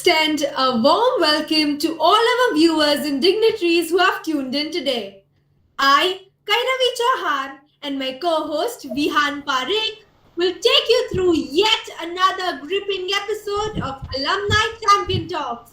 extend a warm welcome to all our viewers and dignitaries who have tuned in today. I, Kairavi Chauhan, and my co-host Vihan Parekh will take you through yet another gripping episode of Alumni Champion Talks.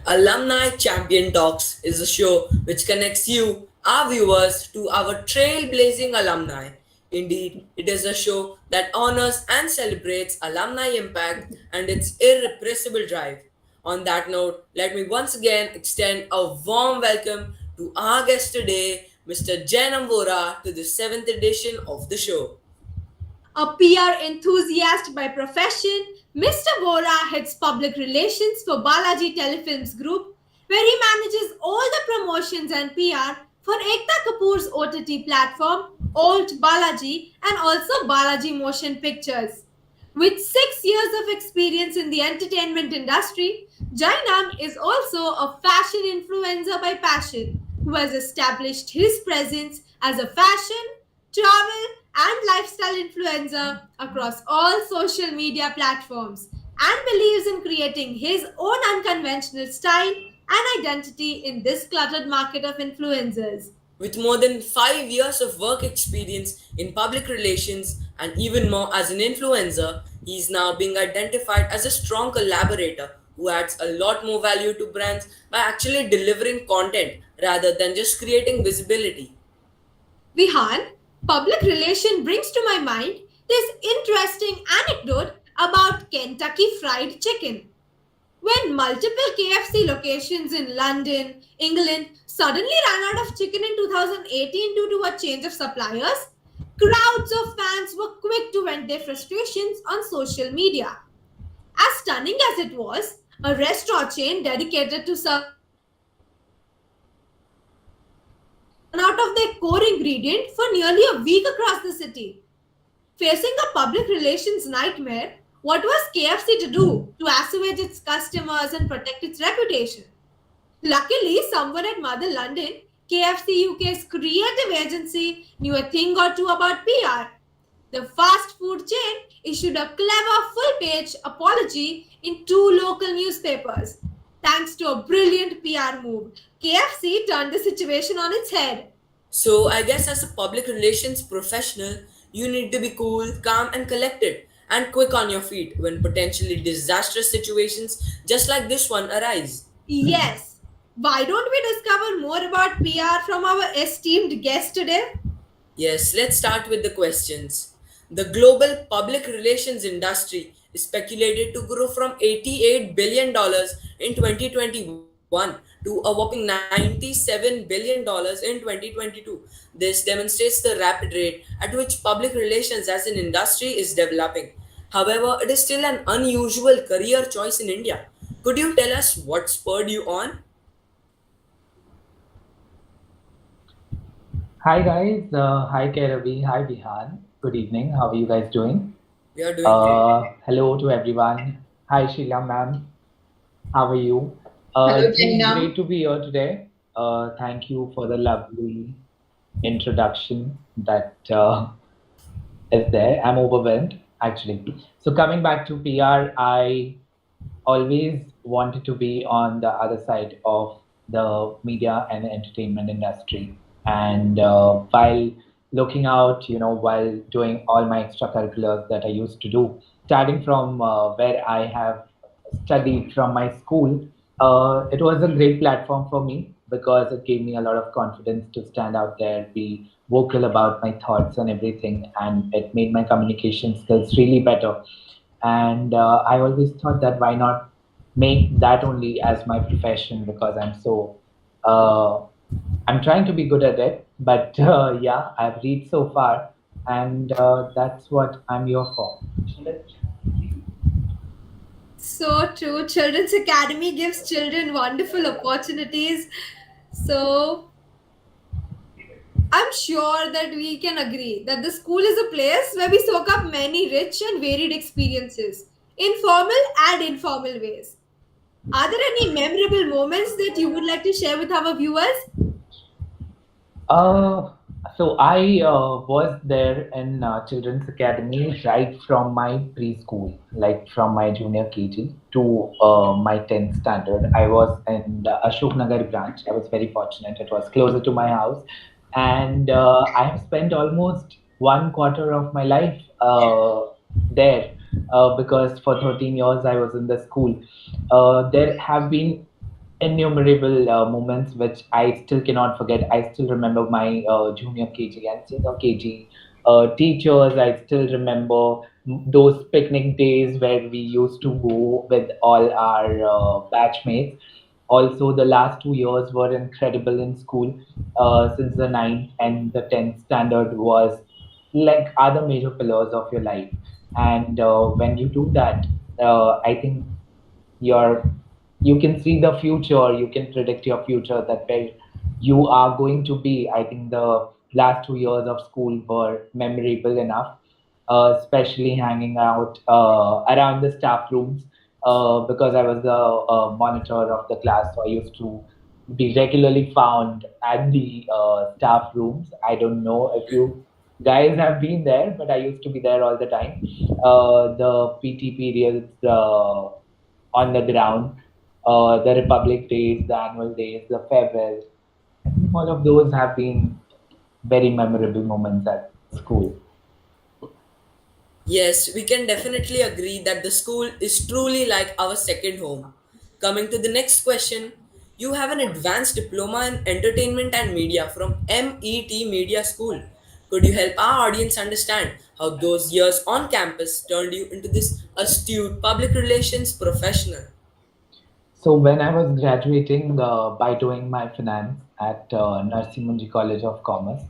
Alumni Champion Talks is a show which connects you, our viewers, to our trailblazing alumni. Indeed, it is a show that honors and celebrates alumni impact and its irrepressible drive. On that note, let me once again extend a warm welcome to our guest today, Mr. Jainam Vora, to the 7th edition of the show. A PR enthusiast by profession, Mr. Vora heads public relations for Balaj Telefilms Group, where he manages all the promotions and PR for Ekta Kapoor's OTT platform, ALTBalaji, and also Balaji Motion Pictures. With 6 years of experience in the entertainment industry, Jainam is also a fashion influencer by passion who has established his presence as a fashion, travel, and lifestyle influencer across all social media platforms and believes in creating his own unconventional style and identity in this cluttered market of influencers. With more than 5 years of work experience in public relations and even more as an influencer, he is now being identified as a strong collaborator who adds a lot more value to brands by actually delivering content rather than just creating visibility. Vihan, public relation brings to my mind this interesting anecdote about Kentucky Fried Chicken. When multiple KFC locations in London, England suddenly ran out of chicken in 2018 due to a change of suppliers, crowds of fans were quick to vent their frustrations on social media. As stunning as it was, a restaurant chain dedicated to serving KFC had to run out of their core ingredient for nearly a week across the city. Facing a public relations nightmare, what was KFC to do to assuage its customers and protect its reputation? Luckily, someone at Mother London, KFC UK's creative agency, knew a thing or two about PR. The fast food chain issued a clever full page apology in two local newspapers. Thanks to a brilliant PR move, KFC turned the situation on its head. So, I guess as a public relations professional, you need to be cool, calm, and collected, and quick on your feet when potentially disastrous situations just like this one arise. Yes. Why don't we discover more about PR from our esteemed guest today? Yes, let's start with the questions. The global public relations industry is speculated to grow from $88 billion in 2021 to a whopping $97 billion in 2022. This demonstrates the rapid rate at which public relations as an industry is developing. However, it is still an unusual career choice in India. Could you tell us what spurred you on? Hi guys, hi Keravi, hi Bihan. Good evening. How are you guys doing? We are doing great. Hello to everyone. Hi Sheila ma'am. How are you? Hello, It feels Jainam. great to be here today. Thank you for the lovely introduction that is there. I'm overwhelmed actually. So coming back to PR, I always wanted to be on the other side of the media and entertainment industry. And while looking out, while doing all my extracurriculars that I used to do, starting from where I have studied from my school, it was a great platform for me because it gave me a lot of confidence to stand out there, be vocal about my thoughts and everything, and it made my communication skills really better. And I always thought that why not make that only as my profession because uh, I'm trying to be good at it. But yeah, I've read so far, and that's what I'm here for. So true. Children's Academy gives children wonderful opportunities. So I'm sure that we can agree that the school is a place where we soak up many rich and varied experiences in formal and informal ways. Are there any memorable moments that you would like to share with our viewers? Uh, So I was there in Children's Academy right from my preschool, like from my junior KG to my 10th standard. I was in the Ashok Nagar branch. I was very fortunate. It was closer to my house. And I have spent almost one quarter of my life there because for 13 years I was in the school. There have been innumerable moments which I still cannot forget. I still remember my junior KG and senior KG teachers. I still remember those picnic days where we used to go with all our batchmates. Also, the last 2 years were incredible in school. Since the ninth and the 10th standard was like other major pillars of your life. And when you do that, I think your you can see the future, you can predict your future, that where you are going to be. I think the last 2 years of school were memorable enough, especially hanging out around the staff rooms, because I was the monitor of the class, so I used to be regularly found at the staff rooms. I don't know if you guys have been there, but I used to be there all the time. The PT periods, on the ground, the Republic Days, the annual days, the farewells. I think all of those have been very memorable moments at school. Yes, we can definitely agree that the school is truly like our second home. Coming to the next question, you have an advanced diploma in entertainment and media from MET Media School. Could you help our audience understand how those years on campus turned you into this astute public relations professional? So when I was graduating by doing my finance at Narsi Munji College of Commerce,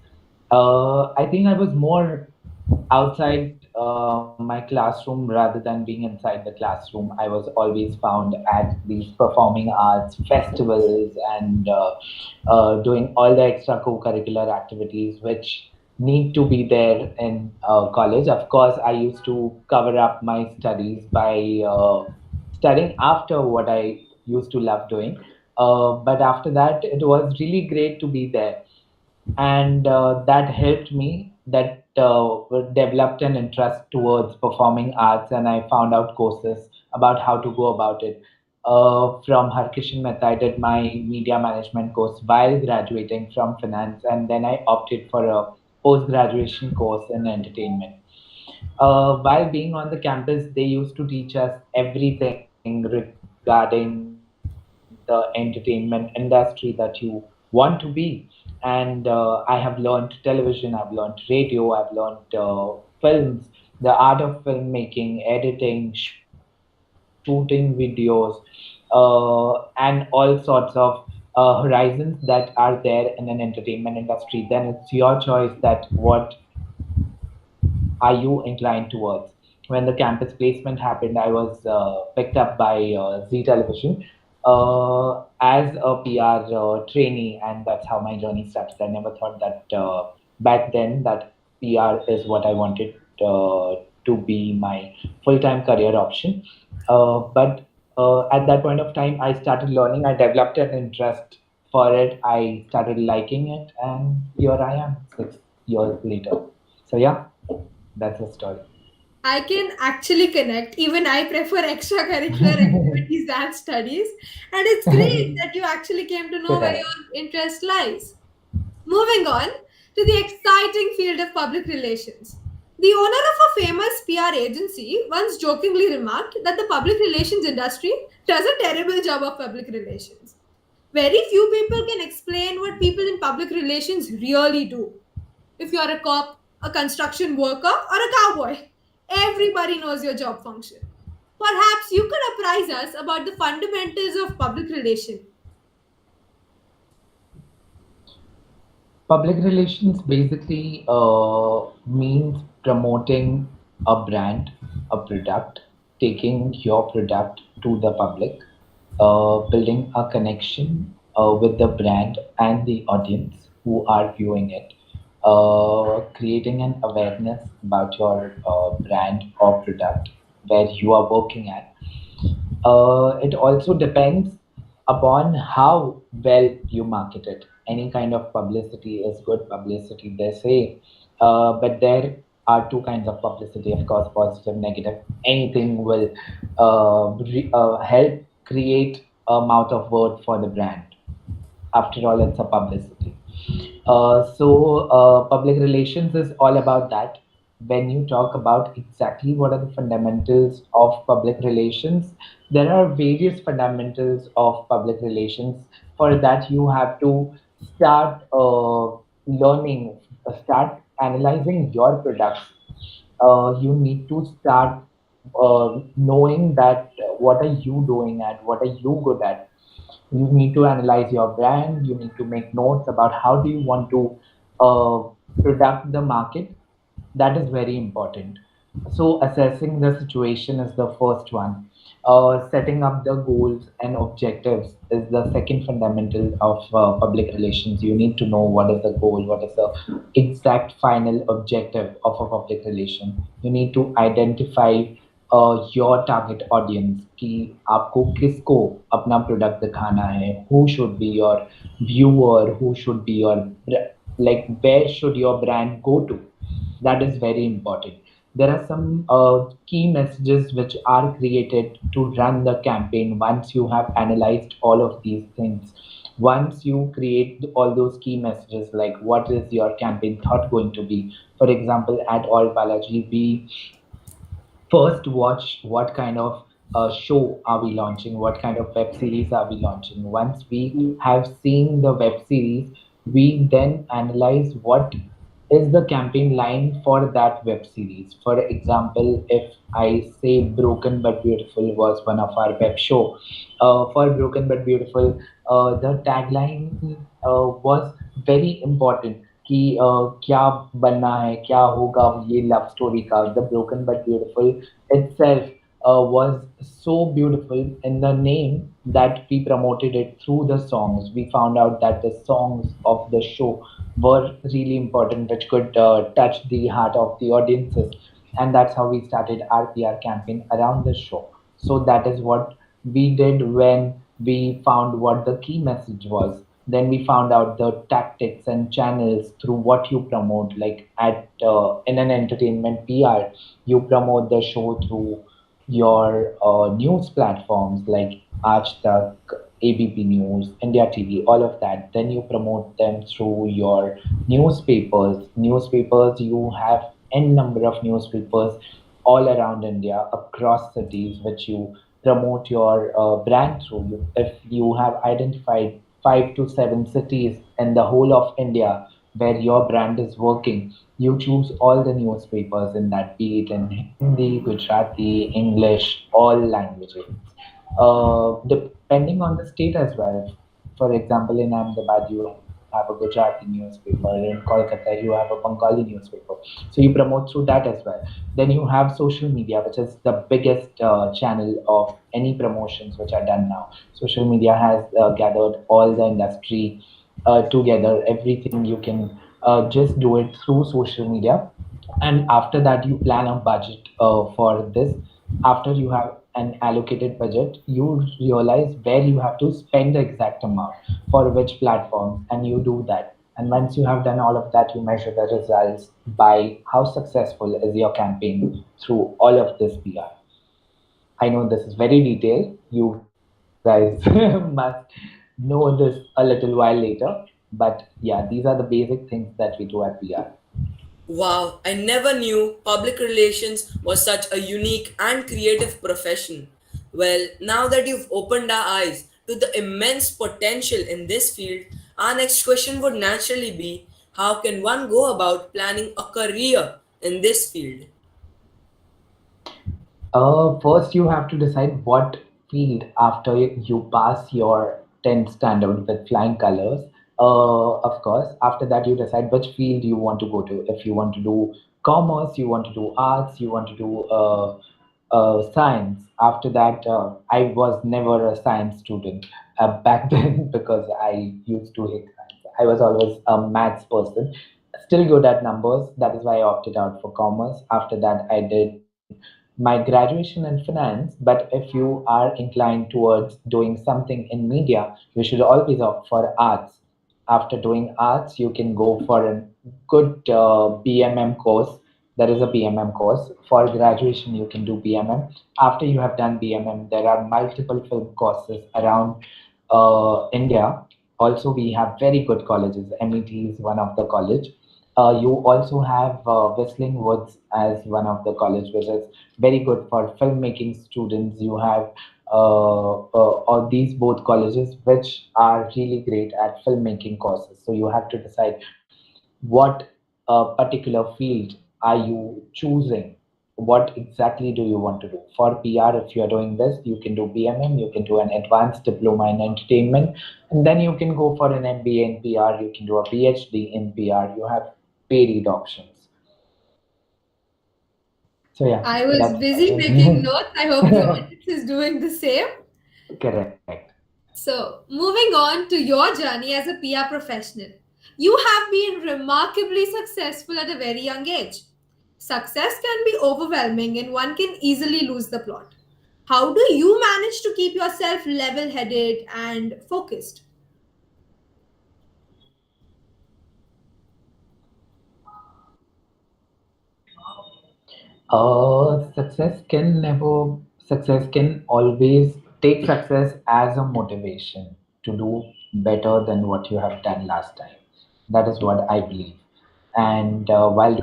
I think I was more outside my classroom rather than being inside the classroom. I was always found at these performing arts festivals and doing all the extra co-curricular activities which need to be there in college. Of course, I used to cover up my studies by studying after what I used to love doing. But after that, it was really great to be there, and that helped me. That developed an interest towards performing arts, and I found out courses about how to go about it. From Harkishan Mehta, I did my media management course while graduating from finance, and then I opted for a post graduation course in entertainment. While being on the campus, they used to teach us everything regarding the entertainment industry that you want to be. And I have learned television, I've learned radio, I've learned films, the art of filmmaking, editing, shooting videos, and all sorts of horizons that are there in an entertainment industry. Then it's your choice that what are you inclined towards. When the campus placement happened, I was picked up by Z Television as a PR trainee, and that's how my journey started. I never thought that back then that PR is what I wanted to be my full-time career option. But at that point of time, I started learning. I developed an interest for it. I started liking it, and here I am 6 years later. So yeah, that's the story. I can actually connect. Even I prefer extracurricular activities than studies. And it's great that you actually came to know where Correct. your interest lies. Moving on to the exciting field of public relations. The owner of a famous PR agency once jokingly remarked that the public relations industry does a terrible job of public relations. Very few people can explain what people in public relations really do. If you're a cop, a construction worker, or a cowboy, everybody knows your job function. Perhaps you could apprise us about the fundamentals of public relation. Public relations basically means promoting a brand, a product, taking your product to the public, building a connection with the brand and the audience who are viewing it, creating an awareness about your brand or product where you are working at. It also depends upon how well you market it. any kind of publicity is good publicity, they say. But there are two kinds of publicity, of course, positive, negative. Anything will help create a mouth of word for the brand. After all, it's a publicity. Public relations is all about that. When you talk about exactly what are the fundamentals of public relations, there are various fundamentals of public relations. For that, you have to start learning, start analyzing your products. You need to start knowing that what are you doing at, what are you good at. You need to analyze your brand. You need to make notes about how do you want to uh, product the market. That is very important. So assessing the situation is the first one. Setting up the goals and objectives is the second fundamental of public relations. You need to know what is the goal, what is the exact final objective of a public relation. You need to identify your target audience कि आपको किसको अपना product दिखाना है. Who should be your viewer, who should be your, like, where should your brand go to. That is very important. There are some key messages which are created to run the campaign. Once you have analyzed all of these things, once you create all those key messages, like what is your campaign thought going to be. For example, at All Balaji, we first watch what kind of show are we launching, what kind of web series are we launching. Once we have seen the web series, we then analyze what is the campaign line for that web series. For example, if I say Broken But Beautiful was one of our web show, for Broken But Beautiful, the tagline was very important कि क्या बनना है, क्या होगा ये love story का. The broken but beautiful itself was so beautiful in the name that we promoted it through the songs. We found out that the songs of the show were really important, which could touch the heart of the audiences. And that's how we started our PR campaign around the show. So that is what we did when we found what the key message was. Then we found out the tactics and channels through what you promote. Like at in an entertainment PR, you promote the show through your news platforms like Aaj Tak, ABP News, India TV, all of that. Then you promote them through your newspapers. Newspapers, you have n number of newspapers all around India, across cities, which you promote your brand through. If you have identified 5 to 7 cities in the whole of India where your brand is working, you choose all the newspapers in that, be it in Hindi, Gujarati, English, all languages. Depending on the state as well. For example, in Ahmedabad, you have a Gujarati newspaper. In Kolkata, you have a Bengali newspaper. So you promote through that as well. Then you have social media, which is the biggest channel of any promotions which are done now. Social media has gathered all the industry together. Everything you can just do it through social media. And after that, you plan a budget for this. After you have an allocated budget, you realize where you have to spend the exact amount for which platforms, and you do that. And once you have done all of that, you measure the results by how successful is your campaign through all of this PR. I know this is very detailed. You guys must know this a little while later. But yeah, these are the basic things that we do at PR. Wow, I never knew public relations was such a unique and creative profession. Well, now that you've opened our eyes to the immense potential in this field, our next question would naturally be, how can one go about planning a career in this field? First, you have to decide what field after you pass your 10th standard with flying colors. Of course, after that, you decide which field you want to go to. If you want to do commerce, you want to do arts, you want to do science. After that, I was never a science student back then because I used to hate science. I was always a maths person, still good at numbers. That is why I opted out for commerce. After that, I did my graduation in finance. But if you are inclined towards doing something in media, you should always opt for arts. after doing arts, you can go for a good BMM course. There is a BMM course. For graduation, you can do BMM. After you have done BMM, there are multiple film courses around India. Also, we have very good colleges. MET is one of the college. You also have Whistling Woods as one of the college, which is very good for filmmaking students. You have or these both colleges, which are really great at filmmaking courses. So you have to decide what particular field are you choosing. What exactly do you want to do? For PR, if you are doing this, you can do BMM, you can do an advanced diploma in entertainment, and then you can go for an MBA in PR, you can do a PhD in PR. You have varied options. So yeah, I was that's busy making notes. I hope the audience is doing the same. correct. So, moving on to your journey as a PR professional, you have been remarkably successful at a very young age. Success can be overwhelming and one can easily lose the plot. How do you manage to keep yourself level headed and focused? Success can always take success as a motivation to do better than what you have done last time. That is what I believe. And while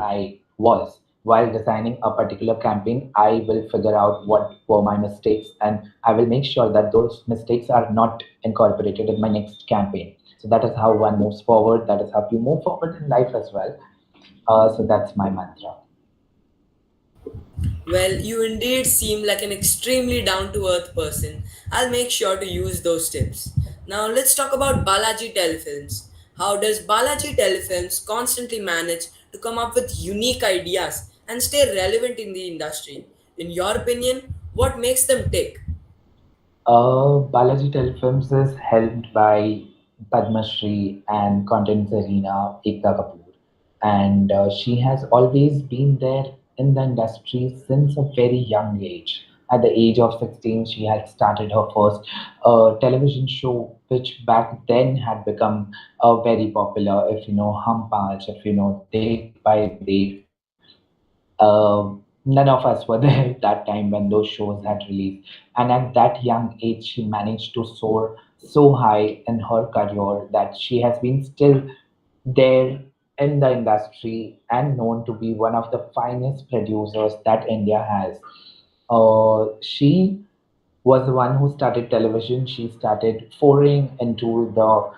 designing a particular campaign, I will figure out what were my mistakes and I will make sure that those mistakes are not incorporated in my next campaign. So that is how one moves forward. That is how you move forward in life as well. So that's my mantra. Well, you indeed seem like an extremely down to earth person. I'll make sure to use those tips. Now, let's talk about Balaji Telefilms. How does Balaji Telefilms constantly manage to come up with unique ideas and stay relevant in the industry? In your opinion, what makes them tick? Balaji Telefilms is helped by Padma Shri and content Zarina Ekta Kapoor, and she has always been there in the industry since a very young age. At the age of 16, she had started her first television show, which back then had become very popular. If you know Hum Panch, if you know Dekh by Dekh, none of us were there at that time when those shows had released. And at that young age, she managed to soar so high in her career that she has been still there in the industry and known to be one of the finest producers that India has. She was the one who started television. She started foraying into the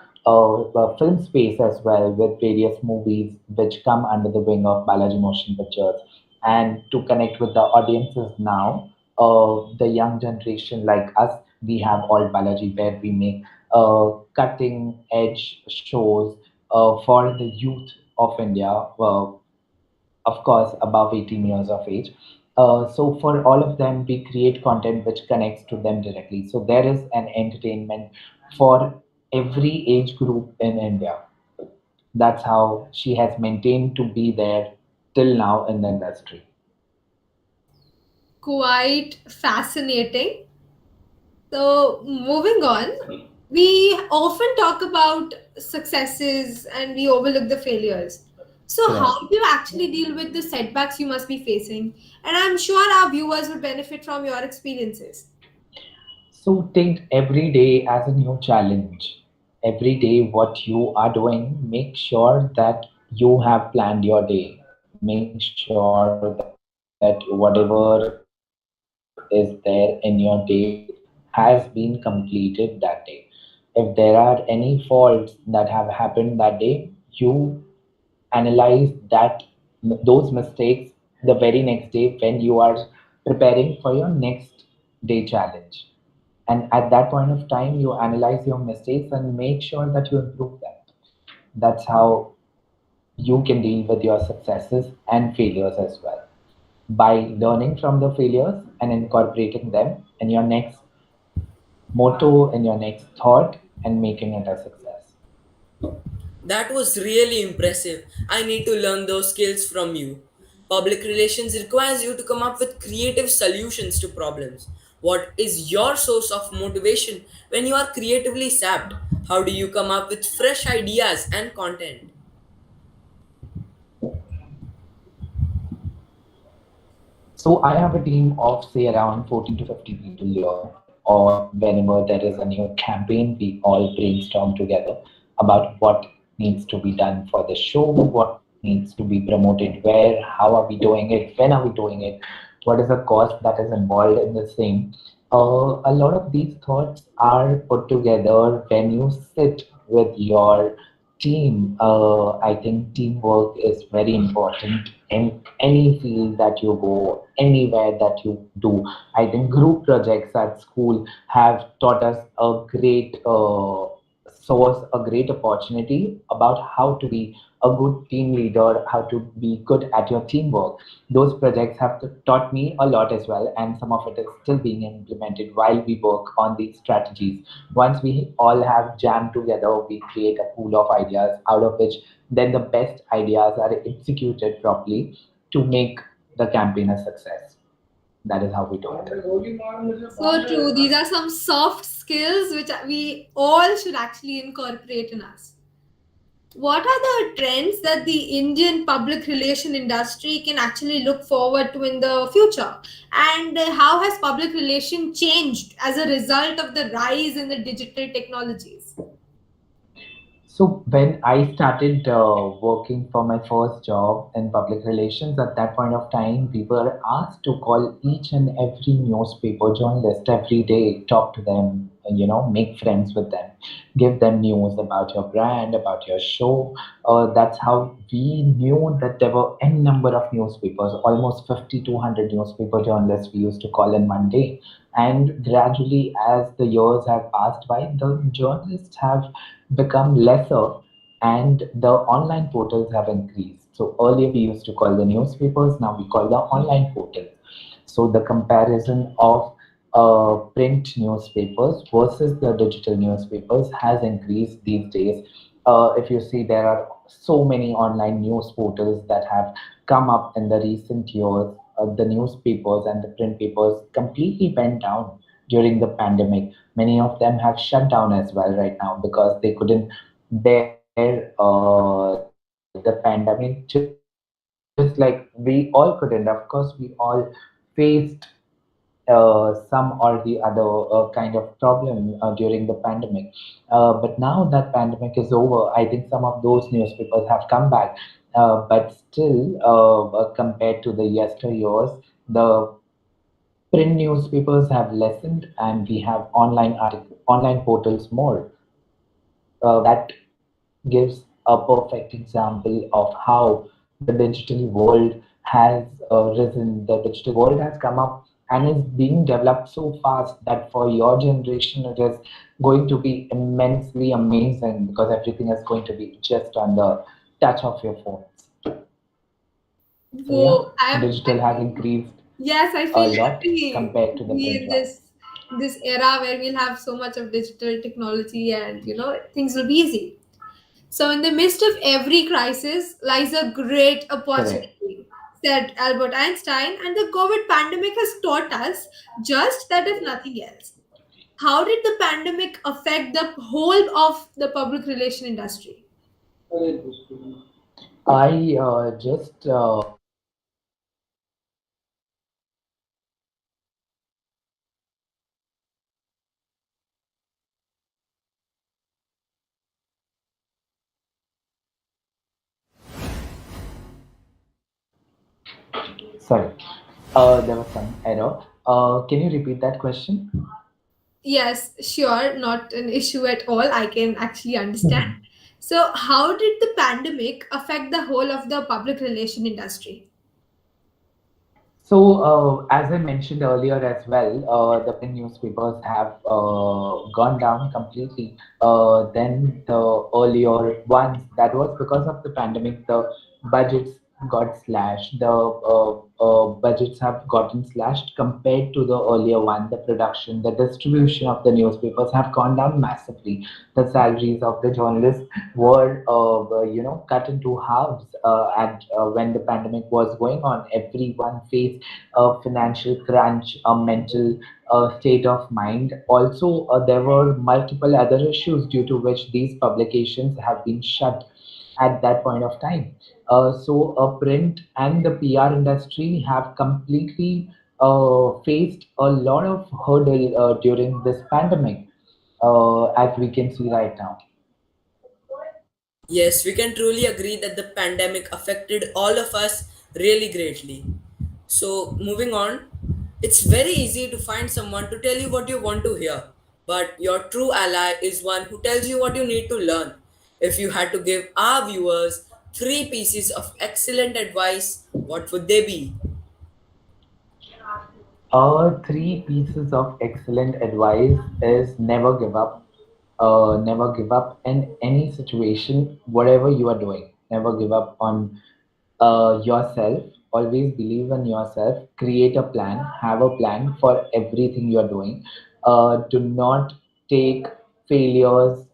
film space as well with various movies which come under the wing of Balaji Motion Pictures. And to connect with the audiences now, the young generation like us, we have All Balaji where we make cutting edge shows for the youth of India. Of course, above 18 years of age. So for all of them, we create content which connects to them directly. So there is an entertainment for every age group in India. That's how she has maintained to be there till now in the industry. Quite fascinating. So, moving on, we often talk about successes and we overlook the failures. So, how Correct. do you actually deal with the setbacks you must be facing? And I'm sure our viewers would benefit from your experiences. So take every day as a new challenge. Every day, what you are doing, make sure that you have planned your day. Make sure that whatever is there in your day has been completed that day. If there are any faults that have happened that day, you analyze those mistakes the very next day when you are preparing for your next day challenge. And at that point of time, you analyze your mistakes and make sure that you improve them. That's how you can deal with your successes and failures as well. By learning from the failures and incorporating them in your next motto, in your next thought, and making it a success. That was really impressive. I need to learn those skills from you. Public relations requires you to come up with creative solutions to problems. What is your source of motivation when you are creatively sapped? How do you come up with fresh ideas and content? So I have a team of say around 14 to 50 people here, or whenever there is a new campaign, we all brainstorm together about what needs to be done for the show, what needs to be promoted where, how are we doing it, when are we doing it, what is the cost that is involved in the same. A lot of these thoughts are put together when you sit with your team. I think teamwork is very important in any field that you go, anywhere that you do. I think group projects at school have taught us a great source, a great opportunity about how to be a good team leader, how to be good at your teamwork. Those projects have taught me a lot as well, and some of it is still being implemented while we work on these strategies. Once we all have jammed together, we create a pool of ideas out of which then the best ideas are executed properly to make the campaign a success. That is how we do it. So true. These are some soft skills which we all should actually incorporate in us. What are the trends that the Indian public relation industry can actually look forward to in the future? And how has public relation changed as a result of the rise in the digital technologies? So when I started working for my first job in public relations, at that point of time, we were asked to call each and every newspaper journalist every day, talk to them, make friends with them, give them news about your brand, about your show. That's how we knew that there were n number of newspapers, almost 50 to 100 newspaper journalists we used to call in one day. And gradually, as the years have passed by, the journalists have become lesser and the online portals have increased. So earlier we used to call the newspapers, now we call the online portals. So the comparison of print newspapers versus the digital newspapers has increased these days. If you see, there are so many online news portals that have come up in the recent years. The newspapers and the print papers completely went down during the pandemic. Many of them have shut down as well right now because they couldn't bear the pandemic, just like we all couldn't. Of course, we all faced some or the other kind of problem during the pandemic. But now that pandemic is over, I think some of those newspapers have come back. But still, compared to the yesteryears, the print newspapers have lessened, and we have online portals more. That gives a perfect example of how the digital world has risen. The digital world has come up and is being developed so fast that for your generation it is going to be immensely amazing because everything is going to be just on the touch of your phones. So yeah, Whoa, I digital has feel, increased yes, I a feel lot happy compared to to the be print in one. this era where we'll have so much of digital technology and things will be easy. So in the midst of every crisis lies a great Correct. opportunity, said Albert Einstein, and the COVID pandemic has taught us just that if nothing else. How did the pandemic affect the whole of the public relation industry? I just sorry, there was some error. Can you repeat that question? Yes, sure, not an issue at all. I can actually understand. Mhm. So, how did the pandemic affect the whole of the public relation industry? So, as I mentioned earlier as well, the print newspapers have gone down completely. Then the earlier ones, that was because of the pandemic, the budgets got slashed. The budgets have gotten slashed compared to the earlier one. The production, the distribution of the newspapers have gone down massively. The salaries of the journalists were, cut into halves. And when the pandemic was going on, everyone faced a financial crunch, a mental state of mind. Also, there were multiple other issues due to which these publications have been shut at that point of time. So, print and the PR industry have completely faced a lot of hurdle during this pandemic, as we can see right now. Yes, we can truly agree that the pandemic affected all of us really greatly. So, moving on, it's very easy to find someone to tell you what you want to hear, but your true ally is one who tells you what you need to learn. If you had to give our viewers three pieces of excellent advice, what would they be? Three pieces of excellent advice is never give up. Never give up in any situation, whatever you are doing. Never give up on yourself. Always believe in yourself. Create a plan. Have a plan for everything you are doing. Do not take failures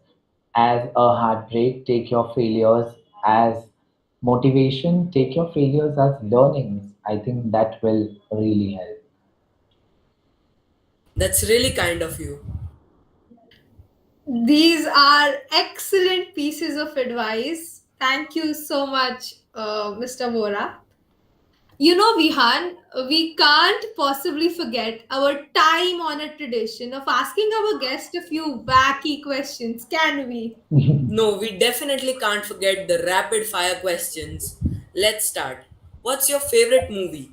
as a heartbreak. Take your failures as motivation. Take your failures as learnings. I think that will really help. That's really kind of you. These are excellent pieces of advice. Thank you so much, Mr. Vora. You know, Vihan, we can't possibly forget our time honored tradition of asking our guest a few wacky questions, can we? No, we definitely can't forget the rapid fire questions. Let's start. What's your favorite movie?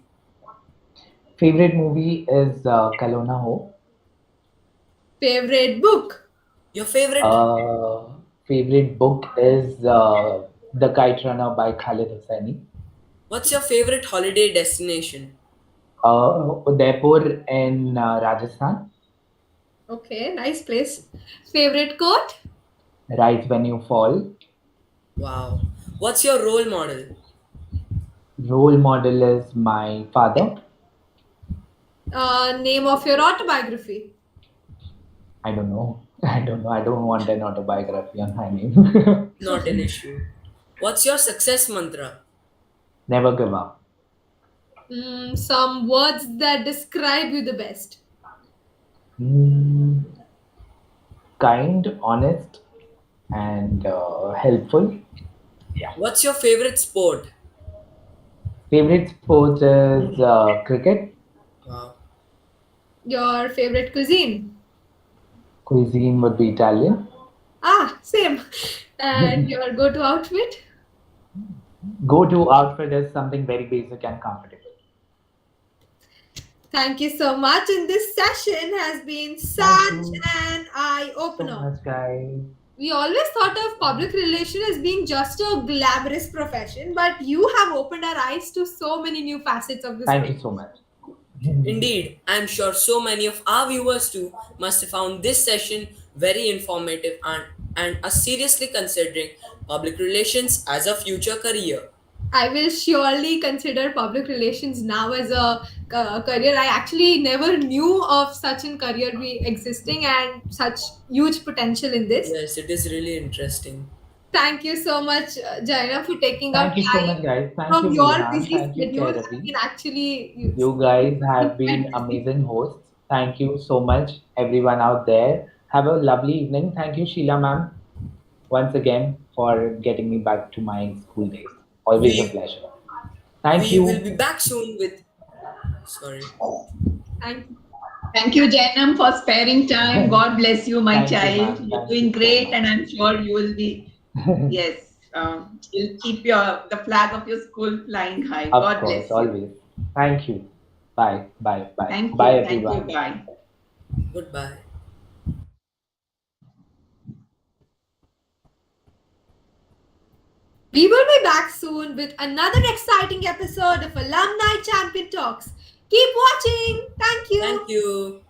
Favorite movie is Kalona Ho. Favorite book? Your favorite Uh, Favorite book is The Kite Runner by Khalid Hosseini. What's your favorite holiday destination? Udaipur in Rajasthan. Okay, nice place. Favorite quote? Rise When You Fall. Wow. What's your role model? Role model is my father. Name of your autobiography? I don't know. I don't know. I don't want an autobiography on my name. Not an issue. What's your success mantra? Never give up. Some words that describe you the best. Mm, kind, honest, and helpful. Yeah. What's your favorite sport? Favorite sport is cricket. Wow. Your favorite cuisine? Cuisine would be Italian. Ah, same. And your go-to outfit? Go-to outfit is something very basic and comfortable. Thank you so much. And this session has been Thank such you an so eye-opener. much, guys. We always thought of public relation as being just a glamorous profession, but you have opened our eyes to so many new facets of this Thank you profession. so much. Indeed, I'm sure so many of our viewers too must have found this session very informative and are seriously considering public relations as a future career. I will surely consider public relations now as a career. I actually never knew of such a career be existing and such huge potential in this. Yes, it is really interesting. Thank you so much, Jaina, for taking out Thank you so time much, guys. Thank you, from your Vihan. busy Thank you, schedule. I Kairavi. mean, actually, you You guys been have quite been busy. amazing hosts. Thank you so much, everyone out there. Have a lovely evening. Thank you, Sheila ma'am, once again for getting me back to my school days. Always a We pleasure. Thank we will you. be back soon with sorry. Thank you. Thank you, Jainam, for sparing time. God bless you, my Thank you, child. ma'am. You're Thank you doing so great, much. and I'm sure you will be. Yes, you'll keep the flag of your school flying high. Of God course, bless you. always. Thank you. Bye. Bye. Bye. Thank Bye, you. Thank you. everyone. Bye. Goodbye. We will be back soon with another exciting episode of Alumni Champion Talks. Keep watching. Thank you. Thank you.